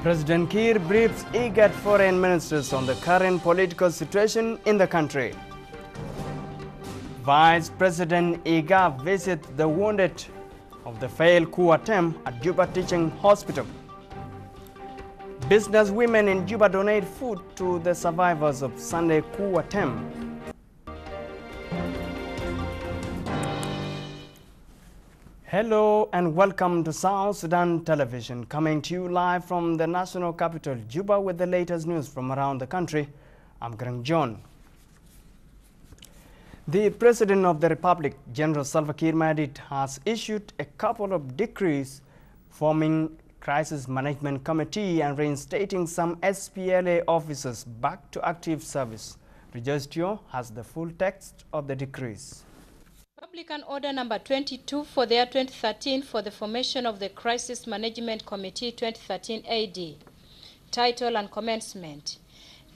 President Kiir briefs IGAD foreign ministers on the current political situation in the country. Vice President Iga visits the wounded of the failed coup attempt at Juba Teaching Hospital. Business women in Juba donate food to the survivors of Sunday coup attempt. Hello and welcome to South Sudan Television, coming to you live from the national capital, Juba, with the latest news from around the country. I'm Grang John. The President of the Republic, General Salva Kiir Mayardit, has issued a couple of decrees forming Crisis Management Committee and reinstating some SPLA officers back to active service. Rejoice Tio has the full text of the decrees. Republican Order Number 22 for the year 2013 for the formation of the Crisis Management Committee 2013 AD. Title and commencement.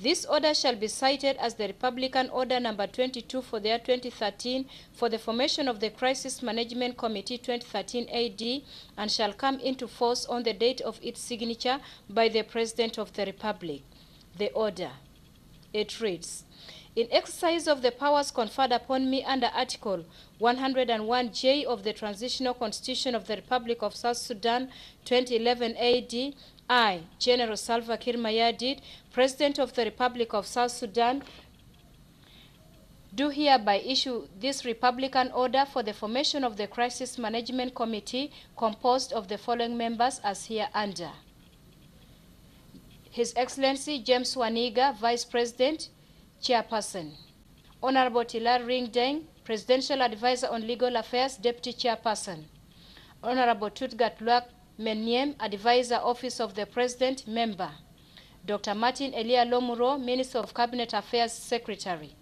This order shall be cited as the Republican Order Number 22 for the year 2013 for the formation of the Crisis Management Committee 2013 AD and shall come into force on the date of its signature by the President of the Republic. The order. It reads, in exercise of the powers conferred upon me under Article 101J of the Transitional Constitution of the Republic of South Sudan 2011 AD, I, General Salva Kiir Mayardit, President of the Republic of South Sudan, do hereby issue this Republican order for the formation of the Crisis Management Committee composed of the following members as hereunder. His Excellency James Waniga, Vice President, Chairperson. Honorable Tilar Ringdeng, Presidential Advisor on Legal Affairs, Deputy Chairperson. Honorable Tutgat Luak Meniem, Advisor, Office of the President, Member. Dr. Martin Elia Lomuro, Minister of Cabinet Affairs, Secretary.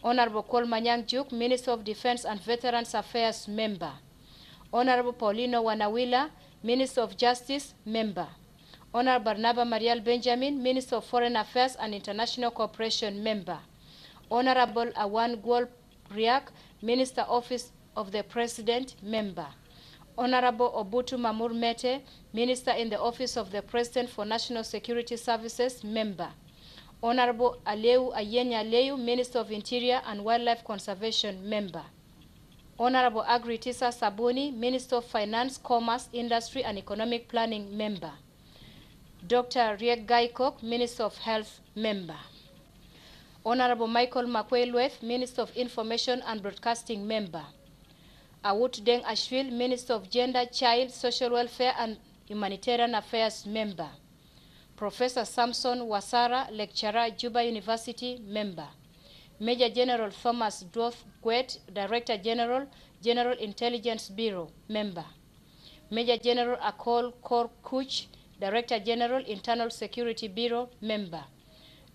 Honorable Kolmanyang Juk, Minister of Defense and Veterans Affairs, Member. Honorable Paulino Wanawila, Minister of Justice, Member. Honorable Barnaba Marial Benjamin, Minister of Foreign Affairs and International Cooperation, Member. Honorable Awan Gwol Riak, Minister Office of the President, Member. Honorable Obutu Mamur Mete, Minister in the Office of the President for National Security Services, Member. Honorable Aleu Ayenya Aleu, Minister of Interior and Wildlife Conservation, Member. Honorable Agri Tisa Sabuni, Minister of Finance, Commerce, Industry and Economic Planning, Member. Dr. Riek Gaikok, Minister of Health, Member. Honorable Michael Makwelweth, Minister of Information and Broadcasting, Member. Awut Deng Ashwil, Minister of Gender, Child, Social Welfare and Humanitarian Affairs, Member. Professor Samson Wasara, Lecturer, Juba University, Member. Major General Thomas Dwoth Gwet, Director General, General Intelligence Bureau, Member. Major General Akol Kor Kuch, Director General, Internal Security Bureau, Member.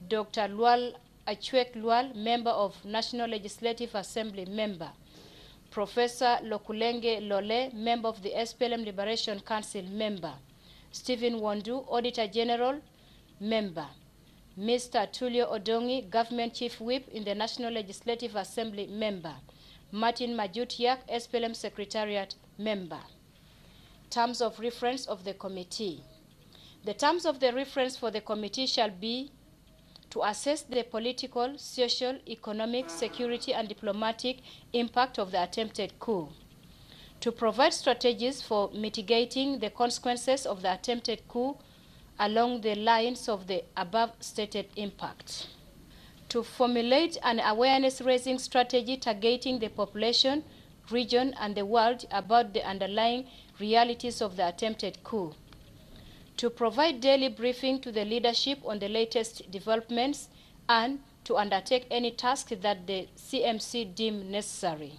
Dr. Lual Achwek Lual, Member of National Legislative Assembly, Member. Professor Lokulenge Lole, Member of the SPLM Liberation Council, Member. Stephen Wandu, Auditor General, Member. Mr. Tulio Odongi, Government Chief Whip in the National Legislative Assembly, Member. Martin Majutiak, SPLM Secretariat, Member. Terms of reference of the committee. The terms of the reference for the committee shall be to assess the political, social, economic, security, and diplomatic impact of the attempted coup, to provide strategies for mitigating the consequences of the attempted coup along the lines of the above stated impact, to formulate an awareness-raising strategy targeting the population, region, and the world about the underlying realities of the attempted coup, to provide daily briefing to the leadership on the latest developments, and to undertake any task that the CMC deem necessary.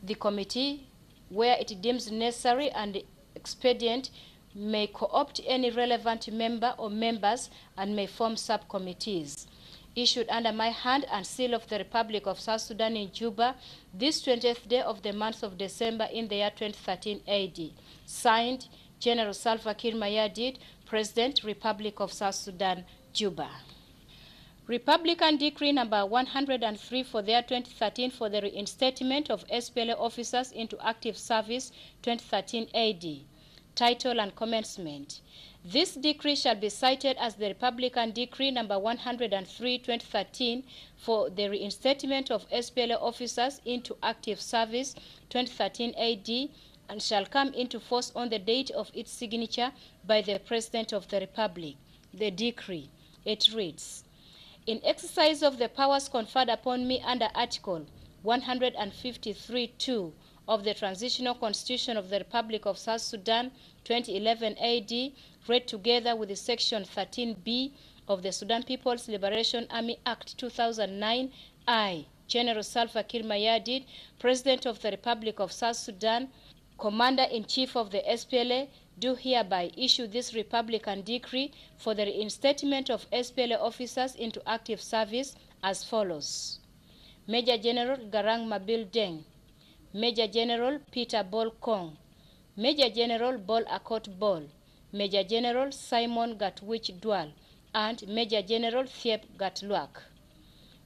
The committee, where it deems necessary and expedient, may co-opt any relevant member or members and may form subcommittees. Issued under my hand and seal of the Republic of South Sudan in Juba, this 20th day of the month of December in the year 2013 AD. Signed, General Salva Kiir Mayardit, President, Republic of South Sudan, Juba. Republican Decree number 103 for the year 2013 for the reinstatement of SPLA officers into active service 2013 AD. Title and commencement. This decree shall be cited as the Republican Decree number 103/2013 for the reinstatement of SPLA officers into active service 2013 AD and shall come into force on the date of its signature by the President of the Republic. The decree, it reads, in exercise of the powers conferred upon me under Article 153(2) of the Transitional Constitution of the Republic of South Sudan 2011 AD, read together with the Section 13B of the Sudan People's Liberation Army Act 2009, I, General Salva Kiir Mayardit, President of the Republic of South Sudan, Commander-in-Chief of the SPLA, do hereby issue this Republican decree for the reinstatement of SPLA officers into active service as follows. Major General Garang Mabil Deng, Major General Peter Bol Kong, Major General Bol Akot Bol, Major General Simon Gatwich Dwal, and Major General Thiep Gatluak.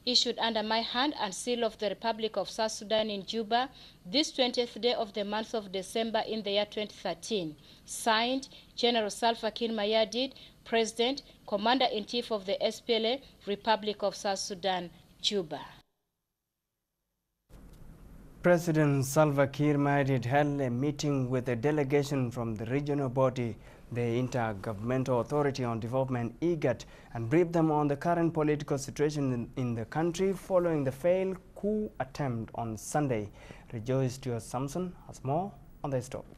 Issued under my hand and seal of the Republic of South Sudan in Juba, this 20th day of the month of December in the year 2013. Signed, General Salva Kiir Mayardit, President, Commander-in-Chief of the SPLA, Republic of South Sudan, Juba. President Salva Kiir Mayardit held a meeting with a delegation from the regional body, the Intergovernmental Authority on Development, IGAD, and briefed them on the current political situation in the country following the failed coup attempt on Sunday. Rejoice Stuart Samson has more on this topic.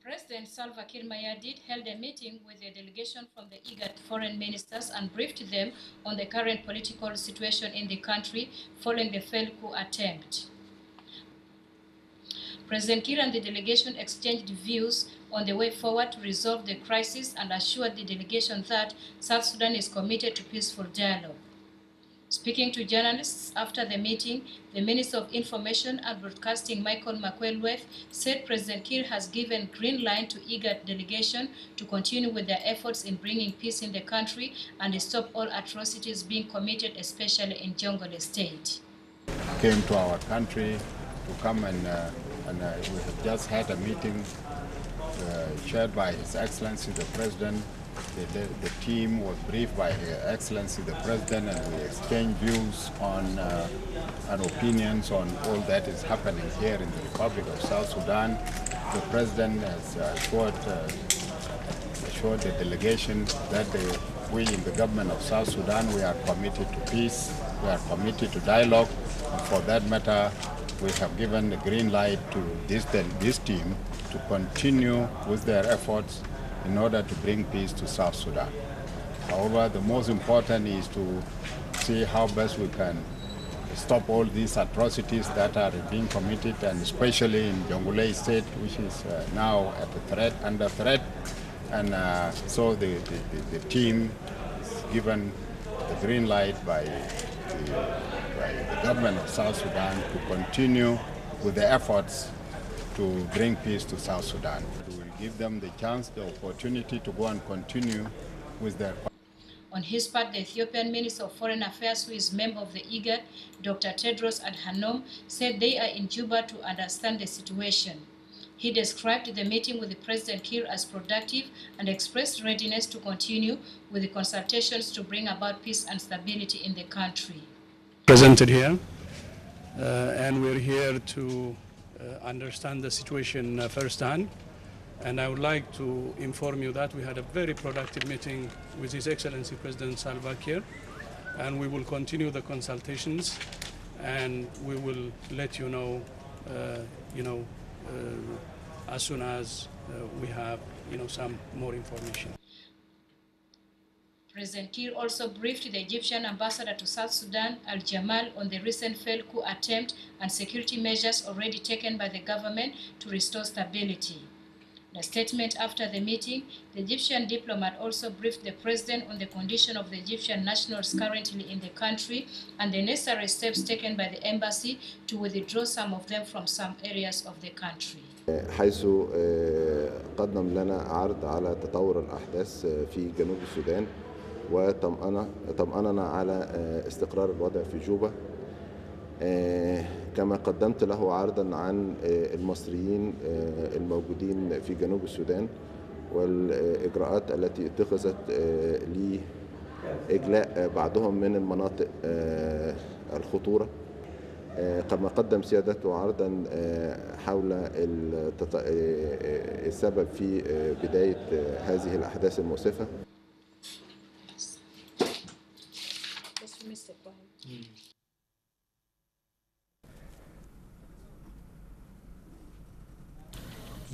President Salva Kiir Mayardit held a meeting with a delegation from the IGAD foreign ministers and briefed them on the current political situation in the country following the failed coup attempt. President Kiir and the delegation exchanged views on the way forward to resolve the crisis and assured the delegation that South Sudan is committed to peaceful dialogue. Speaking to journalists after the meeting, the Minister of Information and Broadcasting, Michael Makwelweth, said President Kiir has given green light to IGAD delegation to continue with their efforts in bringing peace in the country and stop all atrocities being committed, especially in Jonglei State. Came to our country to come and we have just had a meeting chaired by His Excellency the President. The team was briefed by Her Excellency the President, and we exchanged views on and opinions on all that is happening here in the Republic of South Sudan. The President has assured the delegation that we in the government of South Sudan, we are committed to peace, we are committed to dialogue, and for that matter, we have given the green light to this team to continue with their efforts in order to bring peace to South Sudan. However, the most important is to see how best we can stop all these atrocities that are being committed, and especially in Jonglei State, which is now under threat. And so the team is given the green light by the government of South Sudan to continue with the efforts to bring peace to South Sudan. We will give them the chance, the opportunity to go and continue with their. On his part, the Ethiopian Minister of Foreign Affairs, who is member of the IGAD, Dr. Tedros Adhanom, said they are in Juba to understand the situation. He described the meeting with the President Kiir as productive and expressed readiness to continue with the consultations to bring about peace and stability in the country. Presented here, and we're here to understand the situation firsthand. And I would like to inform you that we had a very productive meeting with His Excellency President Salva Kiir, and we will continue the consultations, and we will let you know, as soon as we have, some more information. President Kiir also briefed the Egyptian ambassador to South Sudan, Al-Jamal, on the recent failed coup attempt and security measures already taken by the government to restore stability. In a statement after the meeting, the Egyptian diplomat also briefed the president on the condition of the Egyptian nationals currently in the country and the necessary steps taken by the embassy to withdraw some of them from some areas of the country. حيث قدم لنا عرض على تطور الأحداث في جنوب السودان وطمأننا على استقرار الوضع في جوبا. كما قدمت له عرضا عن المصريين الموجودين في جنوب السودان والإجراءات التي اتخذت لإجلاء بعضهم من المناطق الخطورة. كما قدم سيادته عرضا حول السبب في بداية هذه الأحداث المؤسفة.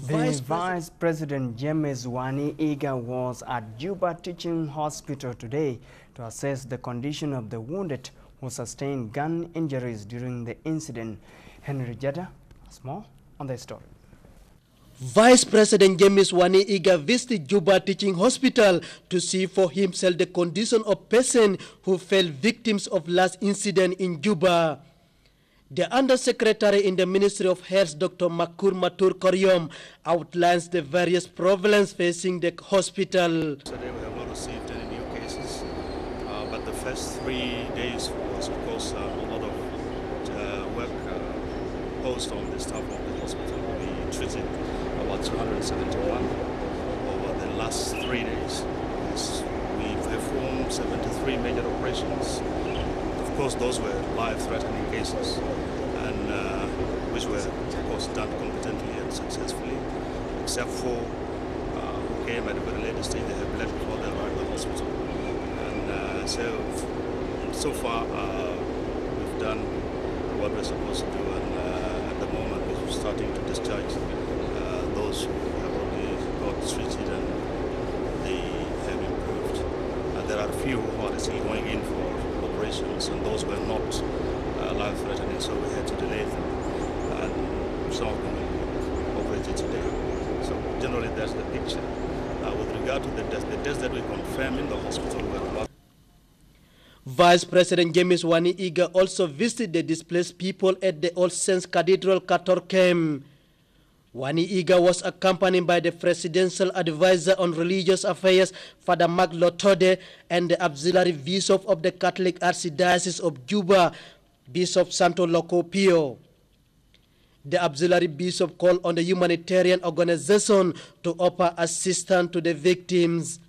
The Vice President James Wani Iga was at Juba Teaching Hospital today to assess the condition of the wounded who sustained gun injuries during the incident. Henry Jetta has more on the story. Vice President James Wani Iga visited Juba Teaching Hospital to see for himself the condition of patients who fell victims of last incident in Juba. The Undersecretary in the Ministry of Health, Dr. Makur Matur Koryom, outlines the various problems facing the hospital. Today we have not received any new cases, but the first 3 days was, of course, a lot of work posed on the staff of the hospital. We treated about 271 over the last 3 days. We performed 73 major operations. Of course, those were life-threatening cases, and which were, of course, done competently and successfully, except for who came at a very late stage. They have bled before they arrived at the hospital. And so far, we've done what we're supposed to do, and at the moment, we're starting to discharge those who have already got treated and they have improved. There are a few who are still going in for operations, and those were not life-threatening, so we had to delay them, and some of them will be operated today. So generally that's the picture. With regard to the deaths that we confirm in the hospital were about. Vice President James Wani Iga also visited the displaced people at the All Saints Cathedral Kator camp. Wani Iga was accompanied by the Presidential Advisor on Religious Affairs, Father Mark Lotode, and the Auxiliary Bishop of the Catholic Archdiocese of Juba, Bishop Santo Locopio. The Auxiliary Bishop called on the humanitarian organization to offer assistance to the victims.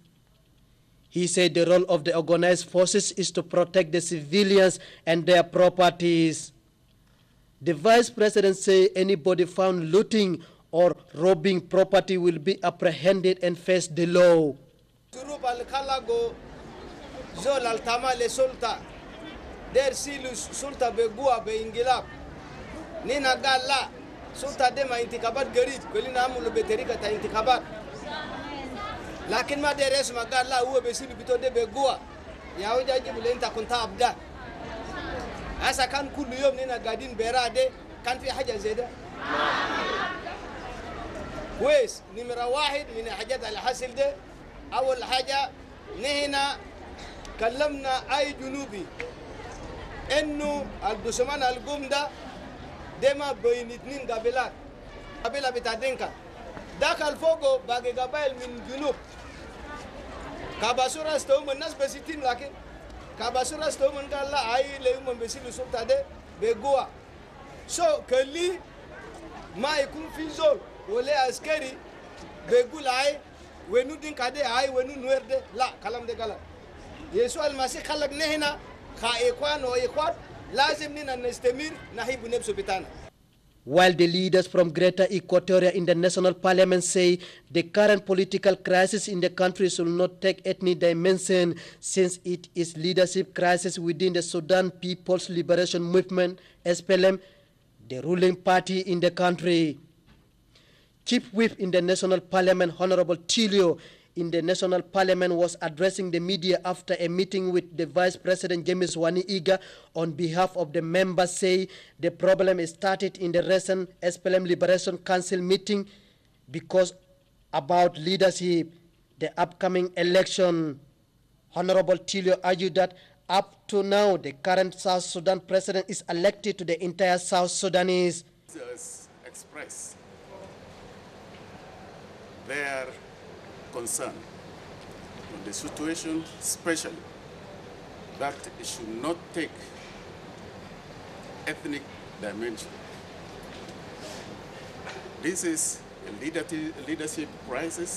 He said the role of the organized forces is to protect the civilians and their properties. The Vice President said anybody found looting or robbing property will be apprehended and face the law. لكن ما دير اسمه قال لا هو بيصير بتودي بقوة يا وجا جيب اللي انت كنت أبدا هسا كان كل يوم نينا قاعدين برادة كان في حاجة زي ده كويس نمرة واحد من الحاجات اللي حصل ده أول حاجة نهنا كلمنا أي جنوبي إنه الدشمان القوم ده ما بين اتنين قبيلات قبيلة بتاع دينكا ذاك الفوقو باقي قبائل من جنوب كاباسورا استوهم الناس بسيتين لكن كاباسورا استوهم قال لا هاي لهم بيسيلوا سلطة ده بقوة كلي ما يكون في زول ولا عسكري بيقول هاي وينو دينكا ده هاي وينو نوير ده لا كلام ده غلط يسوع المسيح خلقنا هنا كإخوان وإخوات لازم ننا نستمر نحب نفسه بتاعنا. While the leaders from Greater Equatoria in the National Parliament say the current political crisis in the country should not take ethnic dimension since it is leadership crisis within the Sudan People's Liberation Movement, SPLM, the ruling party in the country. Chief Whip in the National Parliament, Honorable Tilio, in the National Parliament was addressing the media after a meeting with the Vice President James Wani Iga. On behalf of the members, say the problem started in the recent SPLM Liberation Council meeting because about leadership, the upcoming election. Honorable Tilio argued that up to now, the current South Sudan president is elected to the entire South Sudanese. Express their concern on the situation, especially that it should not take ethnic dimension. This is a leadership crisis.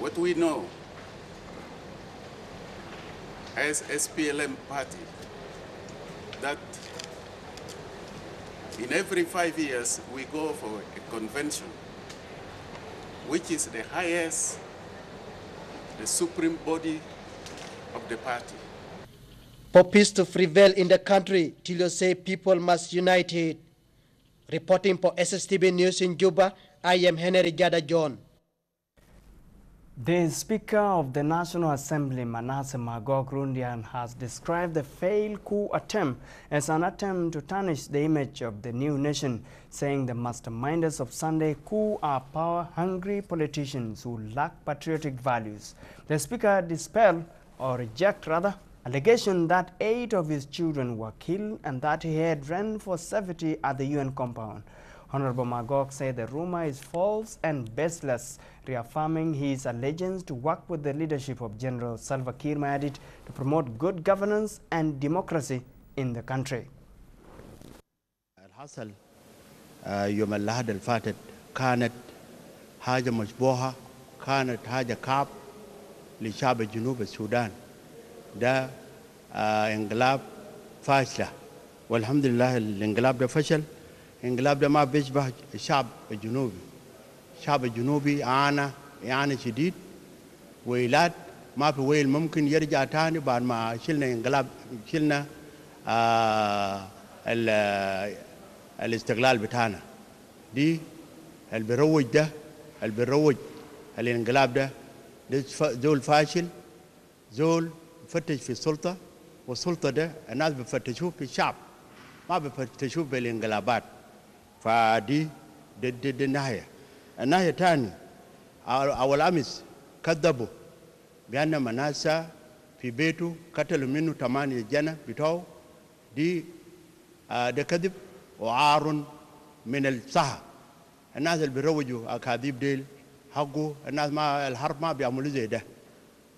What we know as SPLM party, that in every 5 years we go for a convention, which is the highest, the supreme body of the party. For peace to prevail in the country, Tilio say people must unite it. Reporting for SSTV News in Juba, I am Henry Jada John. The Speaker of the National Assembly, Manasseh Magog Rundian, has described the failed coup attempt as an attempt to tarnish the image of the new nation, saying the masterminders of Sunday coup are power-hungry politicians who lack patriotic values. The Speaker dispelled, or reject rather, allegation that 8 of his children were killed and that he had ran for safety at the UN compound. Honorable Magog said the rumor is false and baseless, reaffirming his allegiance to work with the leadership of General Salva Kiir Mayardit to promote good governance and democracy in the country. الحصل يوم الأحد الفاتت كانت حاجة مشبوهة، كانت حاجة كعب لشعب جنوب السودان. ده انقلاب فاشلة، والحمد لله الانقلاب ده فشل. الانقلاب ده ما بيشبه الشعب الجنوبي. الشعب الجنوبي عانى شديد، ويلات ما في ويل ممكن يرجع تاني بعد ما شلنا انقلاب، شلنا الاستقلال بتاعنا. دي اللي بيروج الانقلاب ده زول فاشل، زول بفتش في السلطة، والسلطة ده الناس بفتشوه في الشعب، ما بفتشوه بالانقلابات. فدي دي الناحية. الناحية الثانية أول أمس كذبوا بأن مناسة في بيته قتلوا منه 8 جنة بتوعه. دي ده كذب وعار من الصحة. الناس اللي بيروجوا أكاذيب ديل حقه الناس، ما الحرب ما بيعملوا زي ده،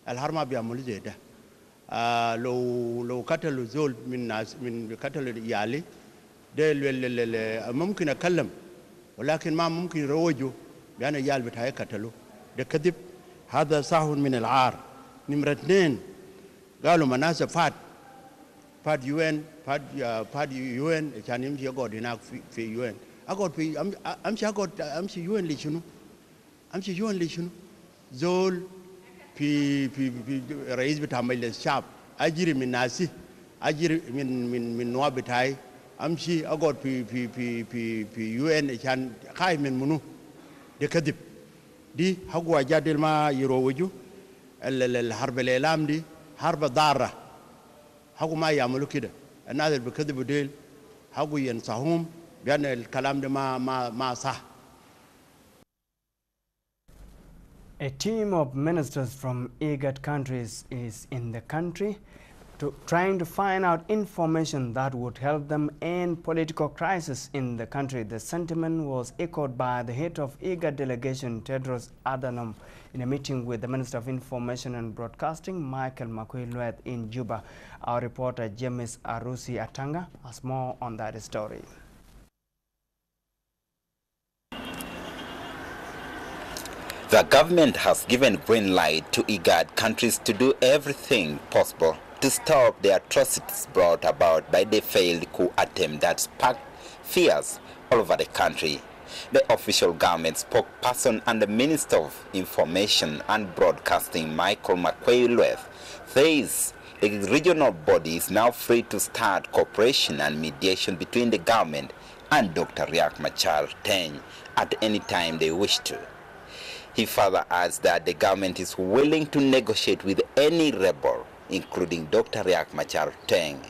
الحرب ما بيعملوا زي ده. لو قتلوا زول من قتلوا يالي ده ممكن أتكلم، ولكن ما ممكن يروجوا بأن يال بتاعي قتلوا. ده كذب، هذا سهو من العار. نمرة 2 قالوا مناسب فات يوين، فات يوين عشان يمشي يقعد هناك في يوين. أقعد في أمشي يوين لشنو؟ أمشي يوين لشنو؟ زول في رئيس بتاع مجلس الشعب، أجري من ناسي، أجري من نواب بتاعي، أمشي أقعد في UN عشان خايف من منو؟ ده كذب. دي حقوا أجادل ما يروجوا. الحرب الإعلام دي حرب ضارة، حقوا ما يعملوا كده. الناس اللي بيكذبوا ديل حقوا ينصحهم بأن الكلام ده ما صح. A team of ministers from IGAD countries is in the country trying to find out information that would help them end political crisis in the country. The sentiment was echoed by the head of IGAD delegation, Tedros Adhanom, in a meeting with the Minister of Information and Broadcasting, Michael Makuilwet, in Juba. Our reporter, James Arusi Atanga, has more on that story. The government has given green light to IGAD countries to do everything possible to stop the atrocities brought about by the failed coup attempt that sparked fears all over the country. The official government spokesperson and the Minister of Information and Broadcasting, Michael Makuilwet, says the regional body is now free to start cooperation and mediation between the government and Dr. Riek Machar Teny at any time they wish to. He further adds that the government is willing to negotiate with any rebel, including Dr. Riek Machar Teny.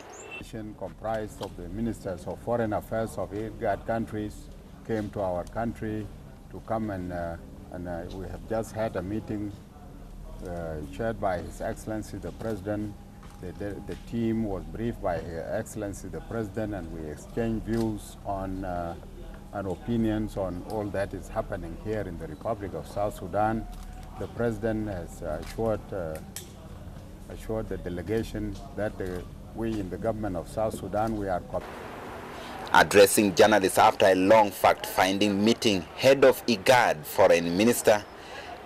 Comprised of the ministers of foreign affairs of IGAD countries came to our country to come and we have just had a meeting chaired by His Excellency the President. The team was briefed by His Excellency the President, and we exchanged views on and opinions on all that is happening here in the Republic of South Sudan. The President has assured the delegation that the we in the government of South Sudan, we are Addressing journalists after a long fact-finding meeting, head of IGAD Foreign Minister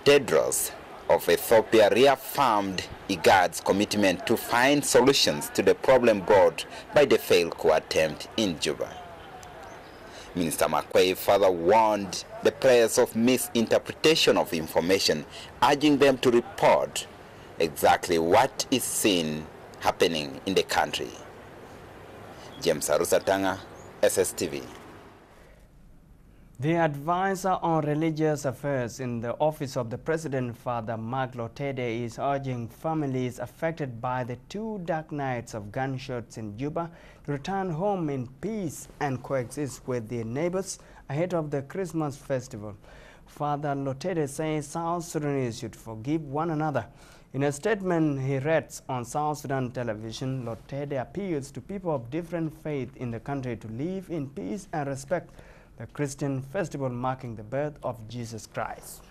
Tedros of Ethiopia reaffirmed IGAD's commitment to find solutions to the problem brought by the failed coup attempt in Juba. Minister McQuay further warned the players of misinterpretation of information, urging them to report exactly what is seen happening in the country. James Arusatanga, SSTV. The advisor on religious affairs in the office of the president, Father Mark Lotede, is urging families affected by the 2 dark nights of gunshots in Juba to return home in peace and coexist with their neighbors ahead of the Christmas festival. Father Lotede says South Sudanese should forgive one another. In a statement he read on South Sudan television, Lotede appeals to people of different faith in the country to live in peace and respect the Christian festival marking the birth of Jesus Christ.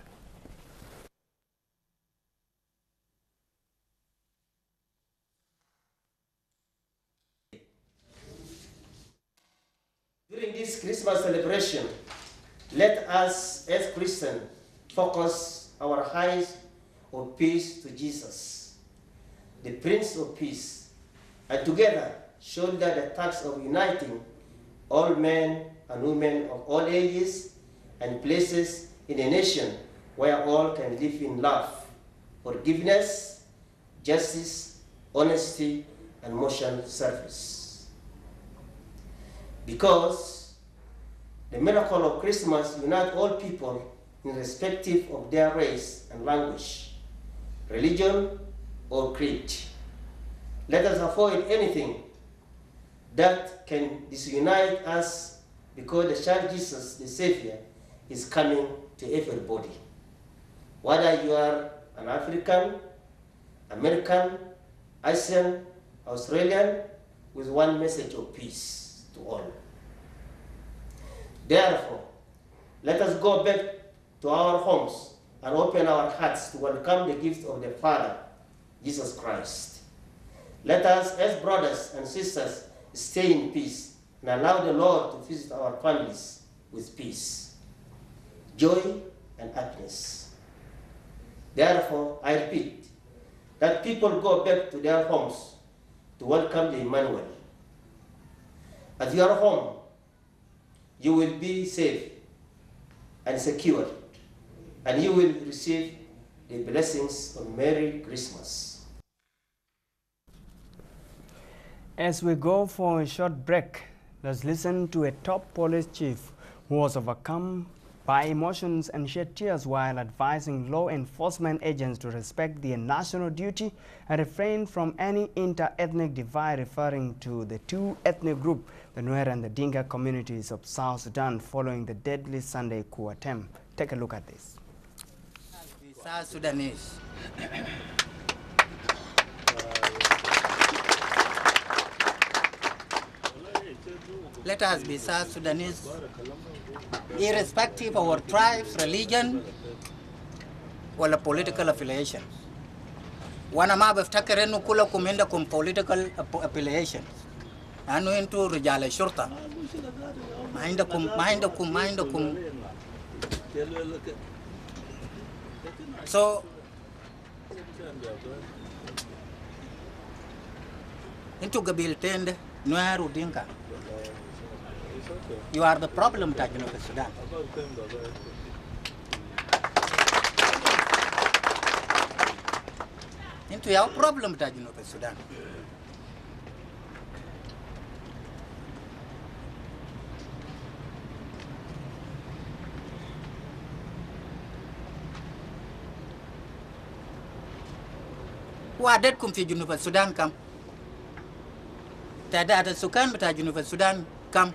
During this Christmas celebration, let us as Christians focus our eyes on peace to Jesus, the Prince of Peace, and together shoulder the task of uniting all men and women of all ages and places in a nation where all can live in love, forgiveness, justice, honesty, and mutual service. Because the miracle of Christmas unites all people irrespective of their race and language, religion, or creed. Let us avoid anything that can disunite us, because the child Jesus, the Savior, is coming to everybody. Whether you are an African, American, Asian, Australian, with one message of peace to all. Therefore, let us go back to our homes and open our hearts to welcome the gift of the Father, Jesus Christ. Let us, as brothers and sisters, stay in peace and allow the Lord to visit our families with peace, joy, and happiness. Therefore, I repeat, that people go back to their homes to welcome the Emmanuel. At your home, you will be safe and secure, and you will receive the blessings of Merry Christmas. As we go for a short break, let's listen to a top police chief who was overcome by emotions and shed tears while advising law enforcement agents to respect their national duty and refrain from any inter-ethnic divide, referring to the 2 ethnic groups, the Nuer and the Dinka communities of South Sudan, following the deadly Sunday coup attempt. Take a look at this. South Sudanese. Let us be South Sudanese, irrespective of our tribes, religion, or political affiliation. Wanama beftakerenu kula kumenda kum political affiliations. Anu into rijal shurta. Mahindakum. So, into Gabil Tend, Nueru Dinka. You are the problem, Tajino of Sudan. Into your problem, Tajino of Sudan. Why did come to Junova Sudan come? Tada Sukan, but Junova Sudan come.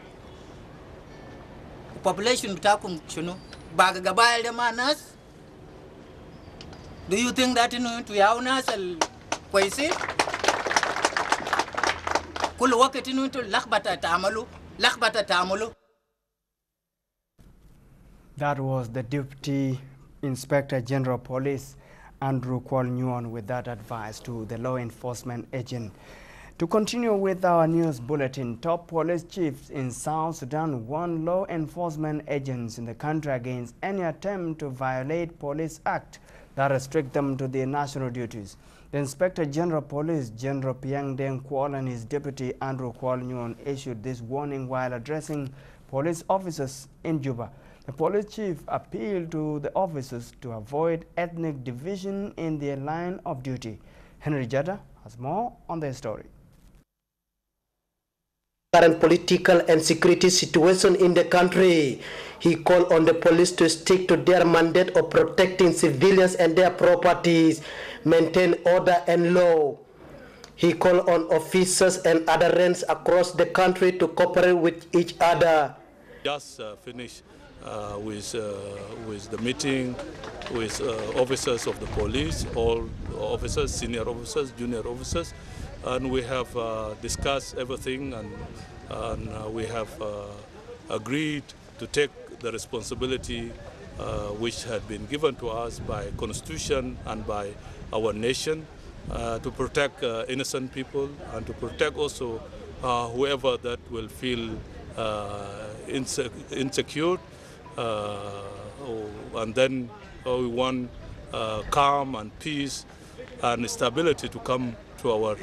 Population bitakum chuno baga gabayal de manas. Do you think that into yaunas al kwaisi kul wakati into lakhbata ta'amalu. That was the Deputy Inspector General Police Andrew Kwal Nyuon with that advice to the law enforcement agent. To continue with our news bulletin, top police chiefs in South Sudan warn law enforcement agents in the country against any attempt to violate Police Act that restrict them to their national duties. The Inspector General Police, General Piang Deng Kual, and his deputy Andrew Kual Nguyen issued this warning while addressing police officers in Juba. The police chief appealed to the officers to avoid ethnic division in their line of duty. Henry Jada has more on the story. Current political and security situation in the country. He called on the police to stick to their mandate of protecting civilians and their properties, maintain order and law. He called on officers and other ranks across the country to cooperate with each other. Just finished with the meeting with officers of the police, all officers, senior officers, junior officers, and we have discussed everything, and we have agreed to take the responsibility which had been given to us by Constitution and by our nation to protect innocent people and to protect also whoever that will feel insecure. And then we want calm and peace and stability to come to our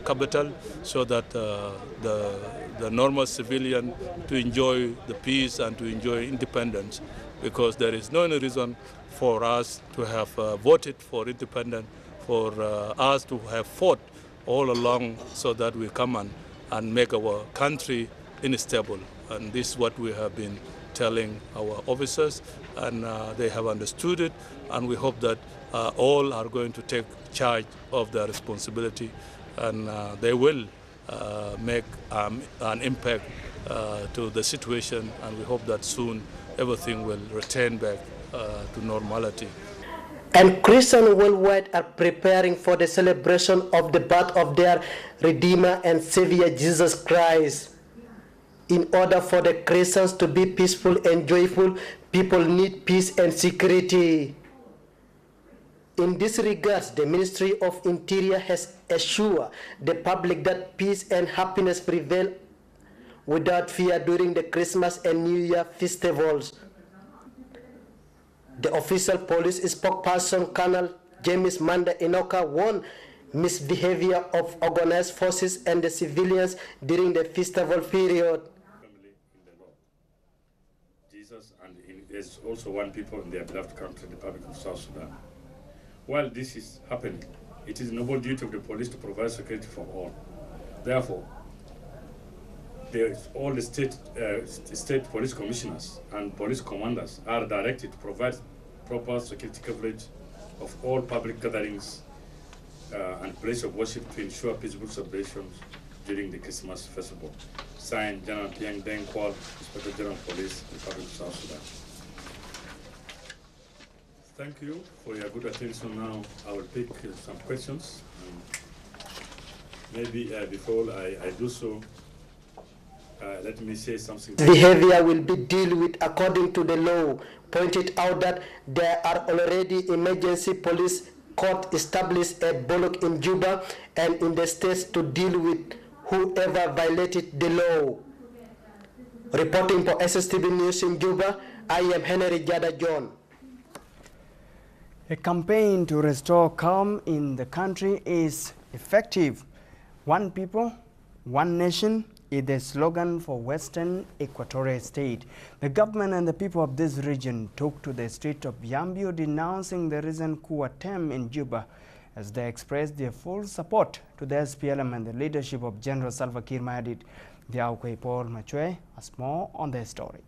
capital, so that the normal civilian to enjoy the peace and to enjoy independence, because there is no reason for us to have voted for independence, for us to have fought all along so that we come and make our country unstable. And this is what we have been telling our officers, and they have understood it, and we hope that all are going to take charge of their responsibility, and they will make an impact to the situation, and we hope that soon everything will return back to normality. And Christians worldwide are preparing for the celebration of the birth of their Redeemer and Savior Jesus Christ. In order for the Christians to be peaceful and joyful, people need peace and security. In this regard, the Ministry of Interior has assured the public that peace and happiness prevail without fear during the Christmas and New Year festivals. The official police spokesperson, Colonel James Manda Enoka, warned misbehavior of organized forces and the civilians during the festival period. Jesus and there's also one people in their beloved country, the Republic of South Sudan. While this is happening, it is noble duty of the police to provide security for all. Therefore, all the state police commissioners and police commanders are directed to provide proper security coverage of all public gatherings and places of worship to ensure peaceful celebrations during the Christmas festival. Signed, General Piang Deng Kual, Inspector General Police, Republic of South Sudan. Thank you for your good attention. Now I will take some questions. Maybe before I do so, let me say something. Behavior will be dealt with according to the law. Pointed out that there are already emergency police court established at Bolok in Juba and in the states to deal with whoever violated the law. Reporting for SSTV News in Juba, I am Henry Jada John. A campaign to restore calm in the country is effective. One people, one nation is the slogan for Western Equatorial State. The government and the people of this region took to the street of Yambio denouncing the recent coup attempt in Juba as they expressed their full support to the SPLM and the leadership of General Salva Kiir Mayardit. The Aukwe Paul Machue has more on their story.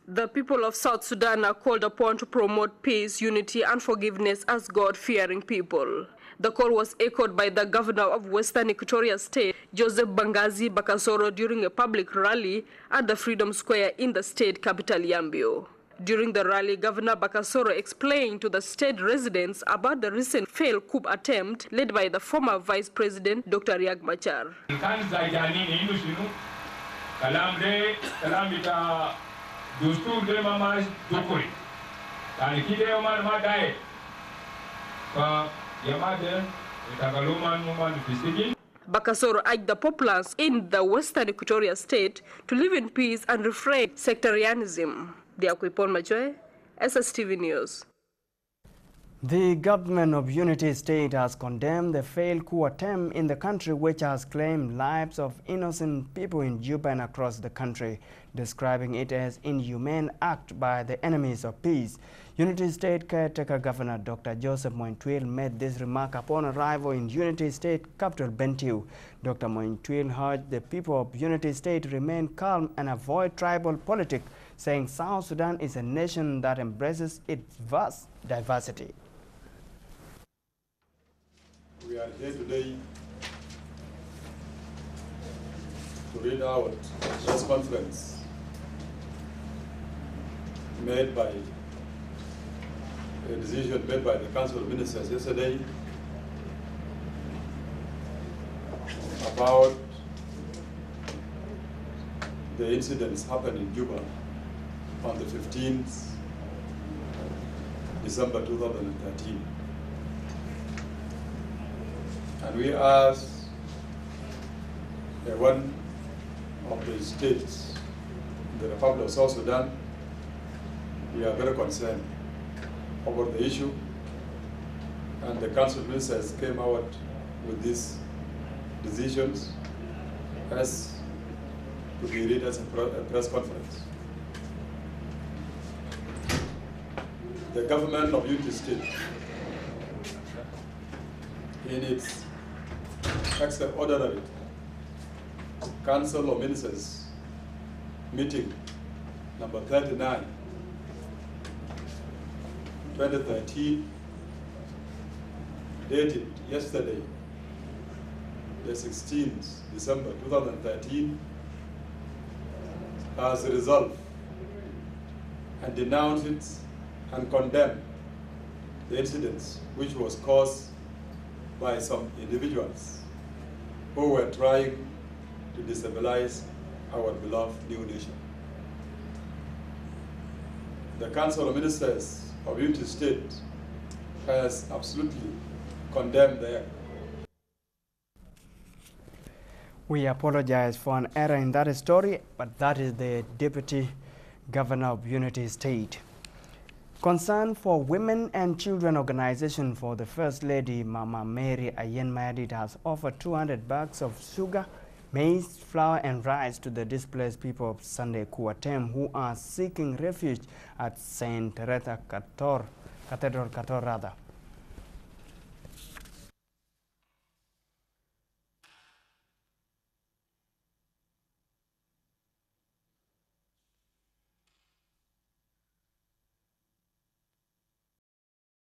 The people of South Sudan are called upon to promote peace, unity, and forgiveness as God-fearing people. The call was echoed by the governor of Western Equatorial State, Joseph Bangazi Bakasoro, during a public rally at the Freedom Square in the state capital, Yambio. During the rally, Governor Bakasoro explained to the state residents about the recent failed coup attempt led by the former Vice President, Dr. Riek Machar. Bakasoro urged the populace in the Western Equatoria State to live in peace and refrain sectarianism. Diakwipon Majoe, SSTV News. The government of Unity State has condemned the failed coup attempt in the country, which has claimed lives of innocent people in Juba and across the country, describing it as inhumane act by the enemies of peace. Unity State caretaker Governor Dr. Joseph Mointouil made this remark upon arrival in Unity State capital Bentiu. Dr. Mointouil urged the people of Unity State to remain calm and avoid tribal politics, saying South Sudan is a nation that embraces its vast diversity. We are here today to read out a press conference made by a decision made by the Council of Ministers yesterday about the incidents happened in Juba on the 15th December 2013. And we asked one of the states, the Republic of South Sudan, we are very concerned over the issue, and the Council of Ministers came out with these decisions as to be read as a press conference. The government of Unity State, in its extraordinary Council of Ministers meeting number 39, 2013, dated yesterday, the 16th December 2013, has resolved and denounced it and condemned the incidents which was caused by some individuals who were trying to destabilize our beloved new nation. The Council of Ministers of Unity State has absolutely condemned the act. We apologize for an error in that story, but that is the Deputy Governor of Unity State. Concern for Women and Children Organization for the First Lady, Mama Mary Ayen Madid, has offered 200 bags of sugar, maize, flour and rice to the displaced people of Sunday Kuatem who are seeking refuge at St. Teresa Cathedral.